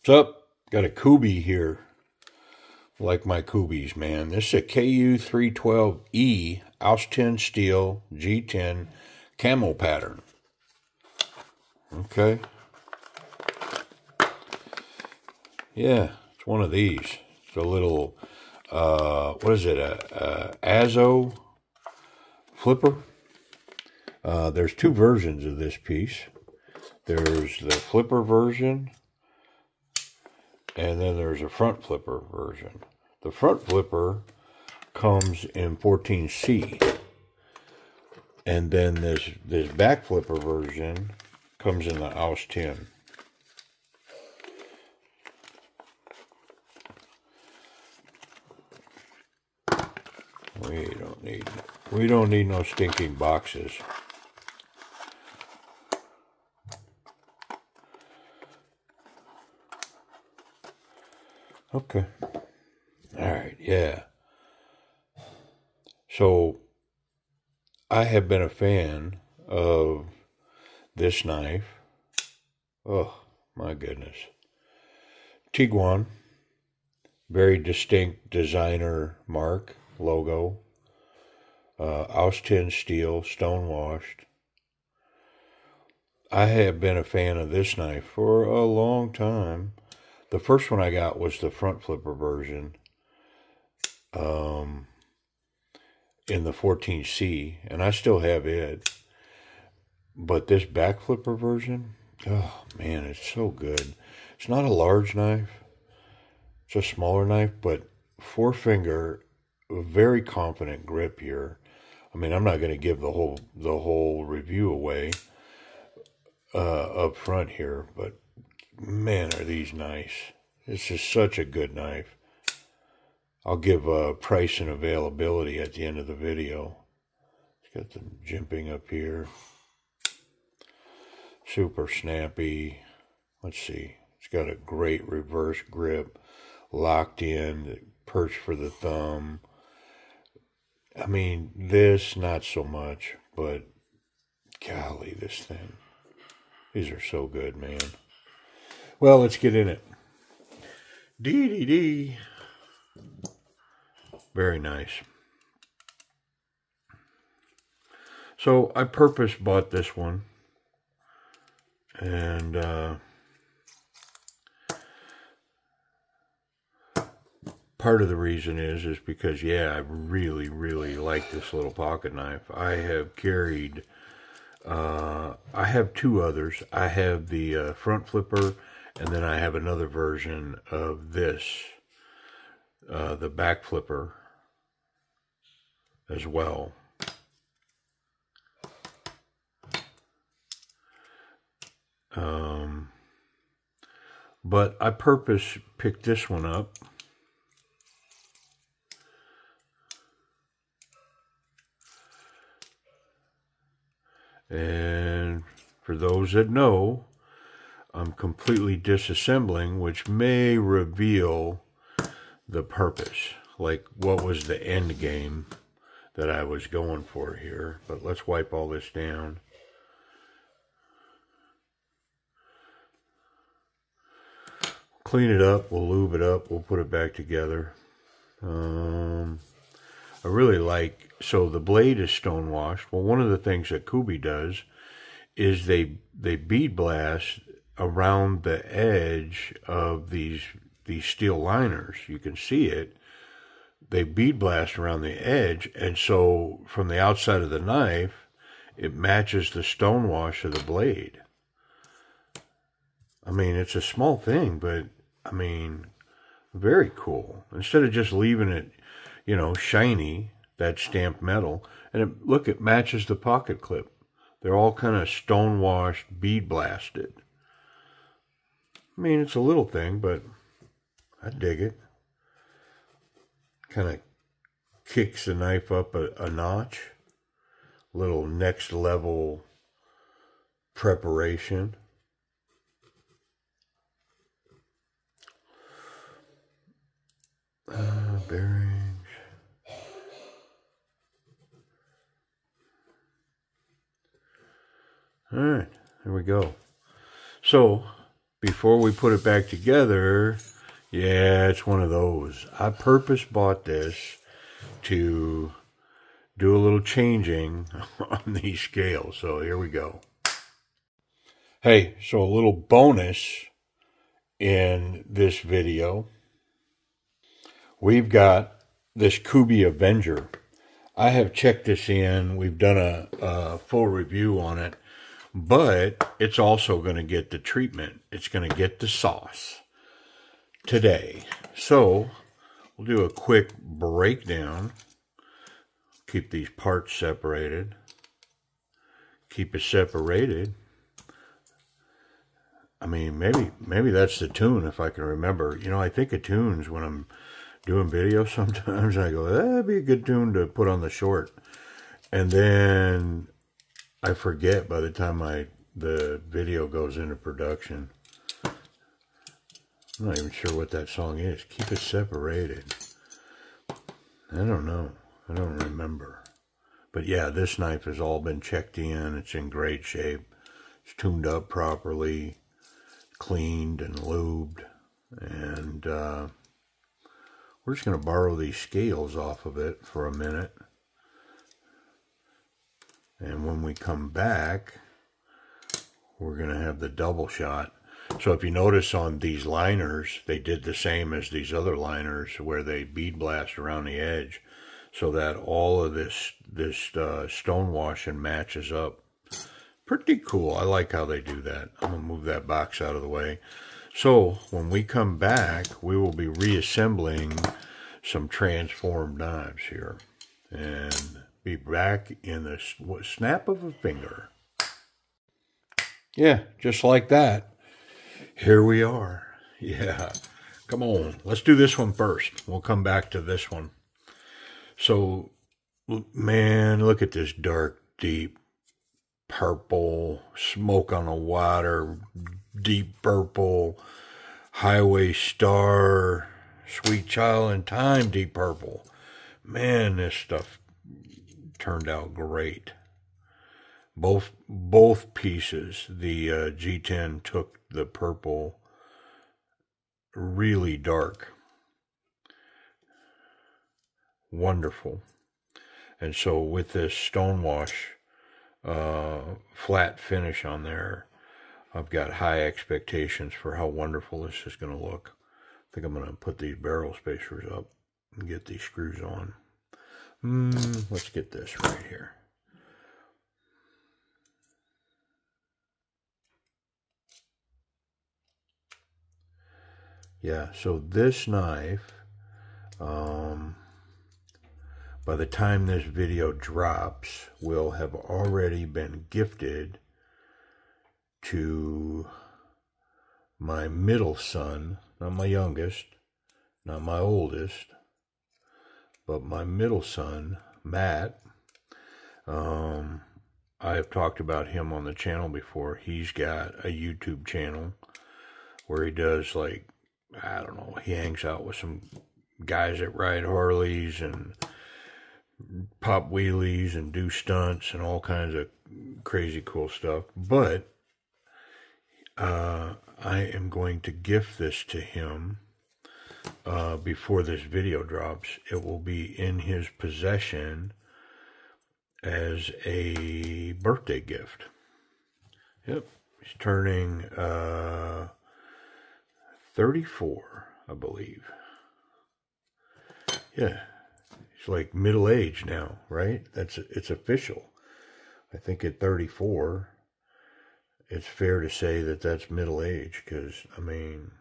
What's up? Got a KUBEY here. Like my KUBEYs, man. This is a KU312E Austin steel G10 camo pattern. Okay. Yeah, it's one of these. It's a little, what is it? A Azo flipper. There's two versions of this piece. There's the flipper version, and then there's a front flipper version. The front flipper comes in 14C. And then this back flipper version comes in the Aus 10. We don't need no stinking boxes. Okay. All right, yeah. So, I have been a fan of this knife. Oh, my goodness. Tiguan. Very distinct designer mark, logo. Aus 10 steel, stone washed. I have been a fan of this knife for a long time. The first one I got was the front flipper version in the 14C, and I still have it. But this back flipper version, oh man, it's so good. It's not a large knife. It's a smaller knife, but four-finger, very confident grip here. I mean, I'm not going to give the whole review away up front here, but man, are these nice. This is such a good knife. I'll give price and availability at the end of the video. It's got the jimping up here. Super snappy. Let's see. It's got a great reverse grip. Locked in. Perch for the thumb. I mean, this, not so much. But, golly, this thing. These are so good, man. Well, let's get in it. Dee. Very nice. So, I purpose bought this one. And, part of the reason is because, yeah, I really, really like this little pocket knife. I have carried, I have two others. I have the front flipper, and then I have another version of this, the back flipper as well. But I purpose picked this one up. And for those that know, I'm completely disassembling, which may reveal the purpose, like what was the end game that I was going for here. But let's wipe all this down. Clean it up, we'll lube it up, we'll put it back together. I really like, so the blade is stone washed. Well, one of the things that KUBEY does is they bead blast around the edge of these steel liners. You can see it. They bead blast around the edge, and so from the outside of the knife, it matches the stone wash of the blade. I mean, it's a small thing, but I mean, very cool. Instead of just leaving it, you know, shiny, that stamped metal, and look, it matches the pocket clip. They're all kind of stone washed, bead blasted. I mean, it's a little thing, but I dig it. Kind of kicks the knife up a notch. Little next level preparation. Bearings. All right, there we go. So, before we put it back together, yeah, it's one of those. I purpose bought this to do a little changing on these scales. So here we go. Hey, so a little bonus in this video. We've got this KUBEY Avenger. I have checked this in. We've done a full review on it. But it's also going to get the treatment. It's going to get the sauce today. So we'll do a quick breakdown. Keep these parts separated. Keep it separated. I mean, maybe that's the tune if I can remember. You know, I think of tunes when I'm doing videos sometimes. I go, that'd be a good tune to put on the short. And then I forget by the time the video goes into production. I'm not even sure what that song is. Keep it separated. I don't know. I don't remember. But yeah, this knife has all been checked in. It's in great shape. It's tuned up properly, cleaned and lubed. And we're just going to borrow these scales off of it for a minute. And when we come back, we're going to have the double shot. So if you notice on these liners, they did the same as these other liners where they bead blast around the edge so that all of this stone washing matches up. Pretty cool. I like how they do that. I'm going to move that box out of the way. So when we come back, we will be reassembling some transformed knives here. And be back in the snap of a finger. Yeah, just like that. Here we are. Yeah, come on. Let's do this one first. We'll come back to this one. So, man, look at this dark, deep purple, smoke on the water, deep purple, highway star, sweet child in time, deep purple. Man, this stuff turned out great. Both pieces, the G10 took the purple really dark. Wonderful. And so with this stonewash flat finish on there, I've got high expectations for how wonderful this is going to look. I think I'm going to put these barrel spacers up and get these screws on. Let's get this right here. Yeah, so this knife, by the time this video drops, will have already been gifted to my middle son, not my youngest, not my oldest, but my middle son, Matt. I have talked about him on the channel before. He's got a YouTube channel where he does, like, I don't know, he hangs out with some guys that ride Harleys and pop wheelies and do stunts and all kinds of crazy cool stuff. But I am going to gift this to him before this video drops. It will be in his possession as a birthday gift. Yep, he's turning 34, I believe. Yeah, he's like middle age now, right? It's official. I think at 34, it's fair to say that that's middle age, because I mean,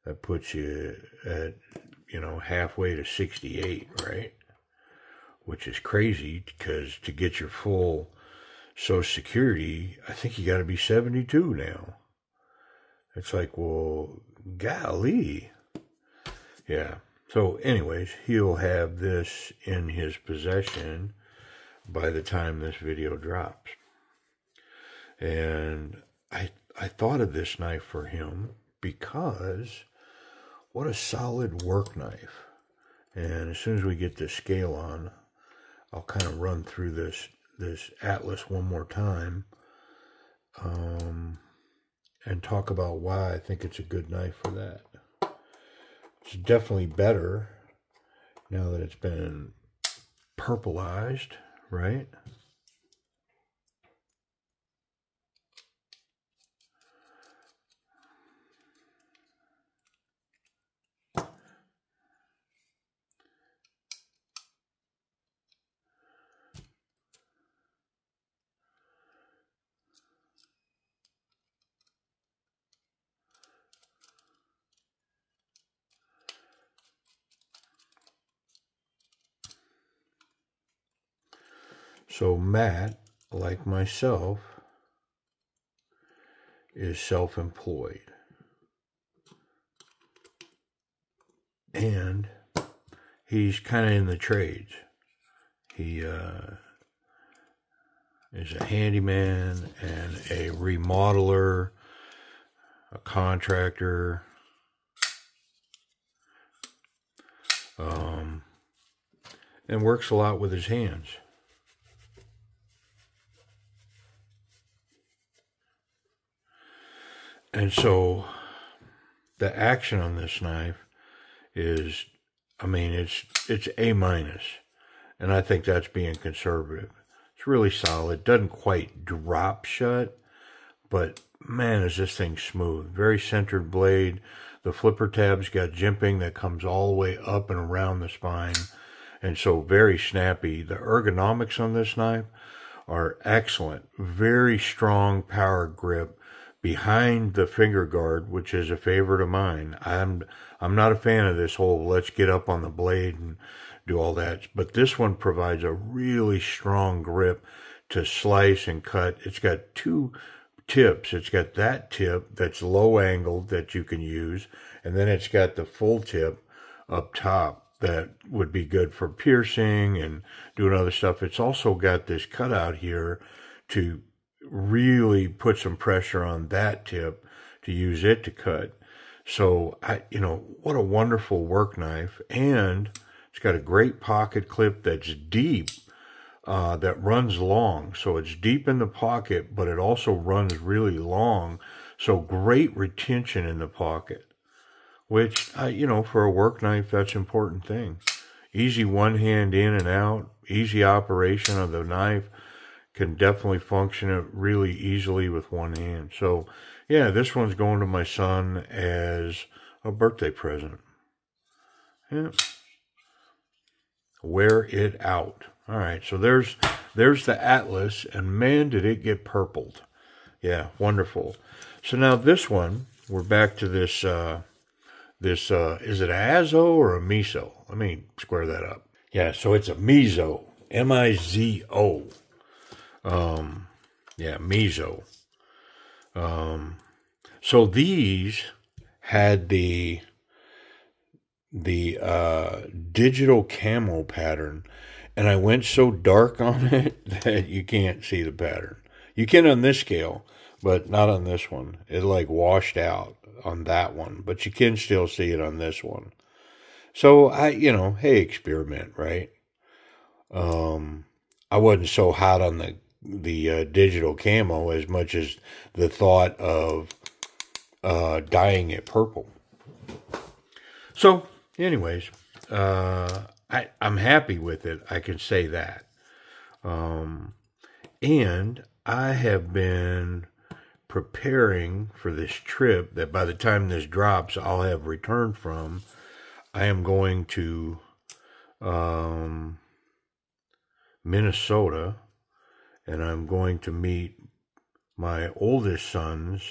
that puts you at, you know, halfway to 68, right? Which is crazy, because to get your full Social Security, I think you got to be 72 now. It's like, well, golly. Yeah. So anyways, he'll have this in his possession by the time this video drops. And I thought of this knife for him because what a solid work knife. And as soon as we get the scale on, I'll kind of run through this Atlas one more time. and talk about why I think it's a good knife for that. It's definitely better now that it's been purpleized, right? So Matt, like myself, is self-employed. And he's kind of in the trades. He is a handyman and a remodeler, a contractor, and works a lot with his hands. And so the action on this knife is, I mean, it's A minus, and I think that's being conservative. It's really solid. Doesn't quite drop shut, but man, is this thing smooth. Very centered blade. The flipper tab's got jimping that comes all the way up and around the spine, and so very snappy. The ergonomics on this knife are excellent. Very strong power grip behind the finger guard, which is a favorite of mine. I'm not a fan of this whole let's get up on the blade and do all that, but this one provides a really strong grip to slice and cut. It's got two tips. It's got that tip that's low angled that you can use, and then it's got the full tip up top that would be good for piercing and doing other stuff. It's also got this cutout here to really put some pressure on that tip to use it to cut. So what a wonderful work knife. And it's got a great pocket clip that's deep, that runs long. So it's deep in the pocket, but it also runs really long. So great retention in the pocket, which, for a work knife, that's an important thing. Easy one hand in and out, easy operation of the knife. Can definitely function it really easily with one hand. So, yeah, this one's going to my son as a birthday present. Yeah. Wear it out. All right, so there's the Atlas, and man, did it get purpled. Yeah, wonderful. So now this one, we're back to this, is it a Azo or a Mizo? Let me square that up. Yeah, so it's a Mizo, M-I-Z-O. Yeah, Mizo. So these had the digital camo pattern, and I went so dark on it that you can't see the pattern. You can on this scale, but not on this one. It like washed out on that one, but you can still see it on this one. So hey, experiment, right? I wasn't so hot on the digital camo as much as the thought of dyeing it purple. So, anyways, I'm happy with it. I can say that. And I have been preparing for this trip that by the time this drops, I'll have returned from. I am going to Minnesota, and I'm going to meet my oldest son's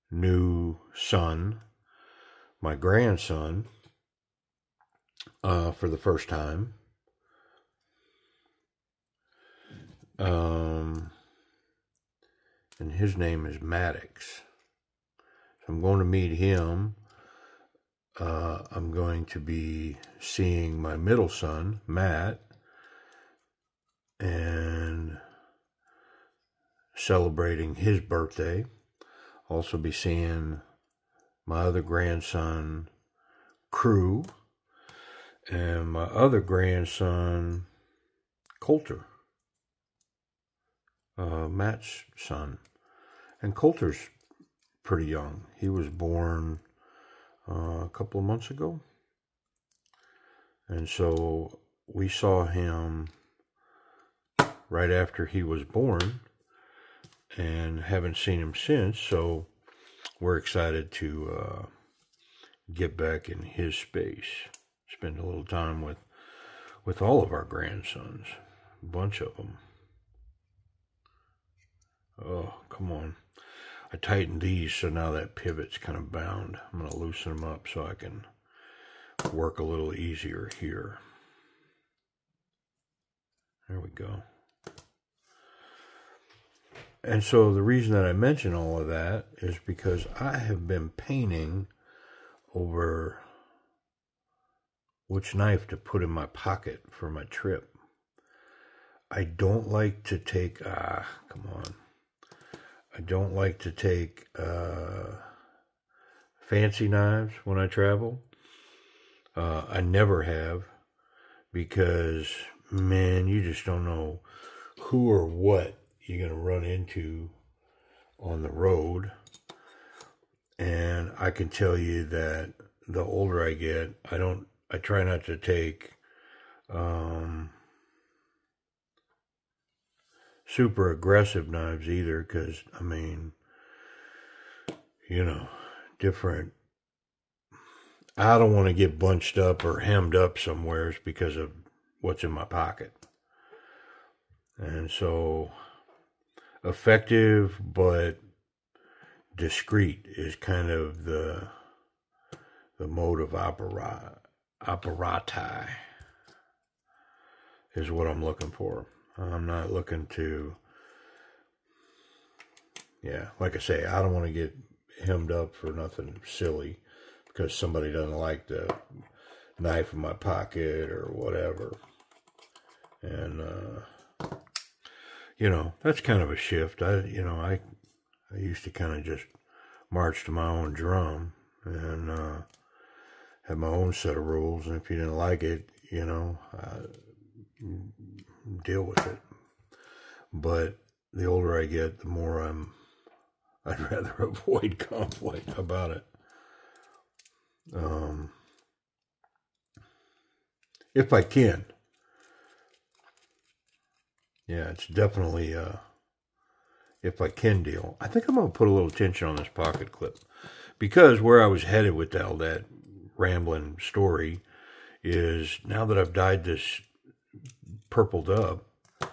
new son, my grandson, for the first time. And his name is Maddox. So I'm going to meet him. I'm going to be seeing my middle son, Matt, and celebrating his birthday. Also be seeing my other grandson, Crew, and my other grandson, Coulter, Matt's son. And Coulter's pretty young. He was born a couple of months ago. And so we saw him right after he was born and haven't seen him since. So we're excited to get back in his space, spend a little time with all of our grandsons, a bunch of them. Oh, come on. I tightened these so now that pivot's kind of bound. I'm going to loosen them up so I can work a little easier here. There we go. And so the reason that I mention all of that is because I have been painting over which knife to put in my pocket for my trip. I don't like to take, come on. I don't like to take fancy knives when I travel. I never have, because, man, you just don't know who or what you're going to run into on the road. And I can tell you that the older I get, I try not to take super aggressive knives either, because, I mean, you know, different. I don't want to get bunched up or hemmed up somewheres because of what's in my pocket. And so, effective but discreet is kind of the mode of operati is what I'm looking for. I'm not looking to, yeah, like I say, I don't want to get hemmed up for nothing silly because somebody doesn't like the knife in my pocket or whatever. And, you know, that's kind of a shift. I used to kind of just march to my own drum and have my own set of rules. And if you didn't like it, you know, deal with it. But the older I get, the more I'd rather avoid conflict about it. If I can. Yeah, it's definitely if I can deal. I think I'm going to put a little tension on this pocket clip, because where I was headed with all that rambling story is, now that I've dyed this purpled up,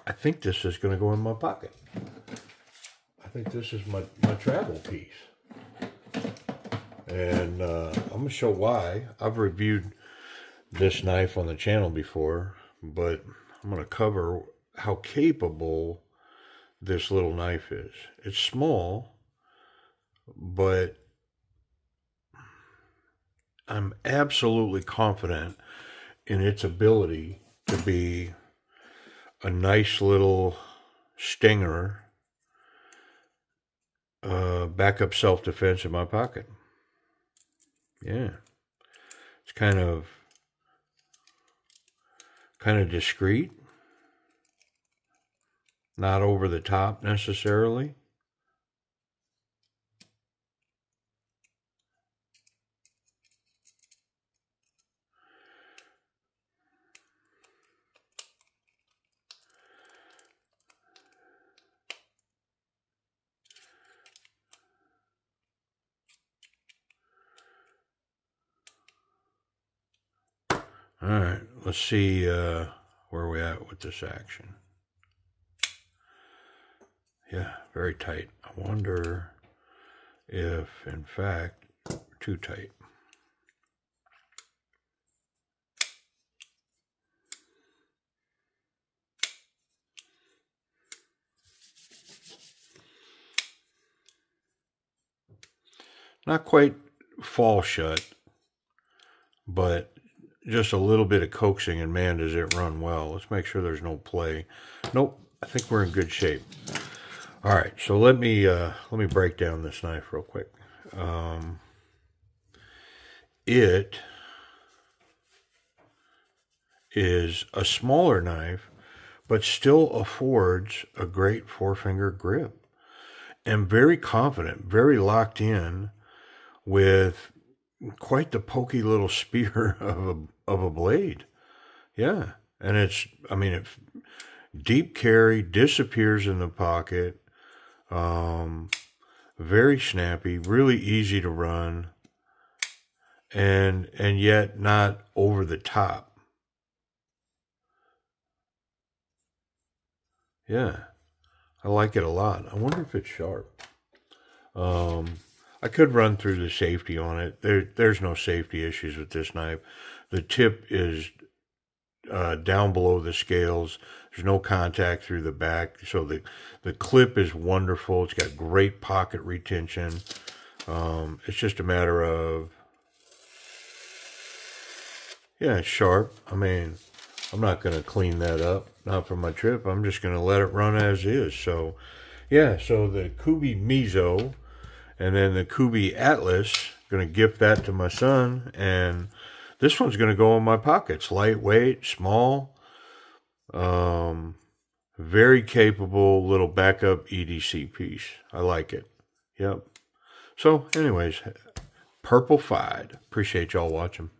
I think this is going to go in my pocket. I think this is my travel piece. And I'm going to show why. I've reviewed this knife on the channel before, but I'm going to cover how capable this little knife is. It's small, but I'm absolutely confident in its ability to be a nice little stinger, backup self-defense in my pocket. Yeah, it's kind of discreet, not over the top necessarily. All right, let's see where we're at with this action. Yeah, very tight. I wonder if, in fact, too tight. Not quite fall shut, but just a little bit of coaxing, and man, does it run well. Let's make sure there's no play. Nope, I think we're in good shape. All right, so let me break down this knife real quick. It is a smaller knife, but still affords a great four-finger grip. am very confident, very locked in with quite the pokey little spear of a blade. Yeah. And it's, I mean, it deep carry, disappears in the pocket. Very snappy, really easy to run, and yet not over the top. Yeah, I like it a lot. I wonder if it's sharp. I could run through the safety on it. There's no safety issues with this knife. The tip is down below the scales. There's no contact through the back, so the clip is wonderful. It's got great pocket retention. It's just a matter of, yeah, it's sharp. I mean, I'm not going to clean that up, not for my trip. I'm just going to let it run as is. So, yeah, so the KUBEY Mizo and then the KUBEY Atlas, going to gift that to my son, and this one's going to go in my pockets. Lightweight, small, very capable little backup EDC piece. I like it. Yep. So anyways, purple-fied. Appreciate y'all watching.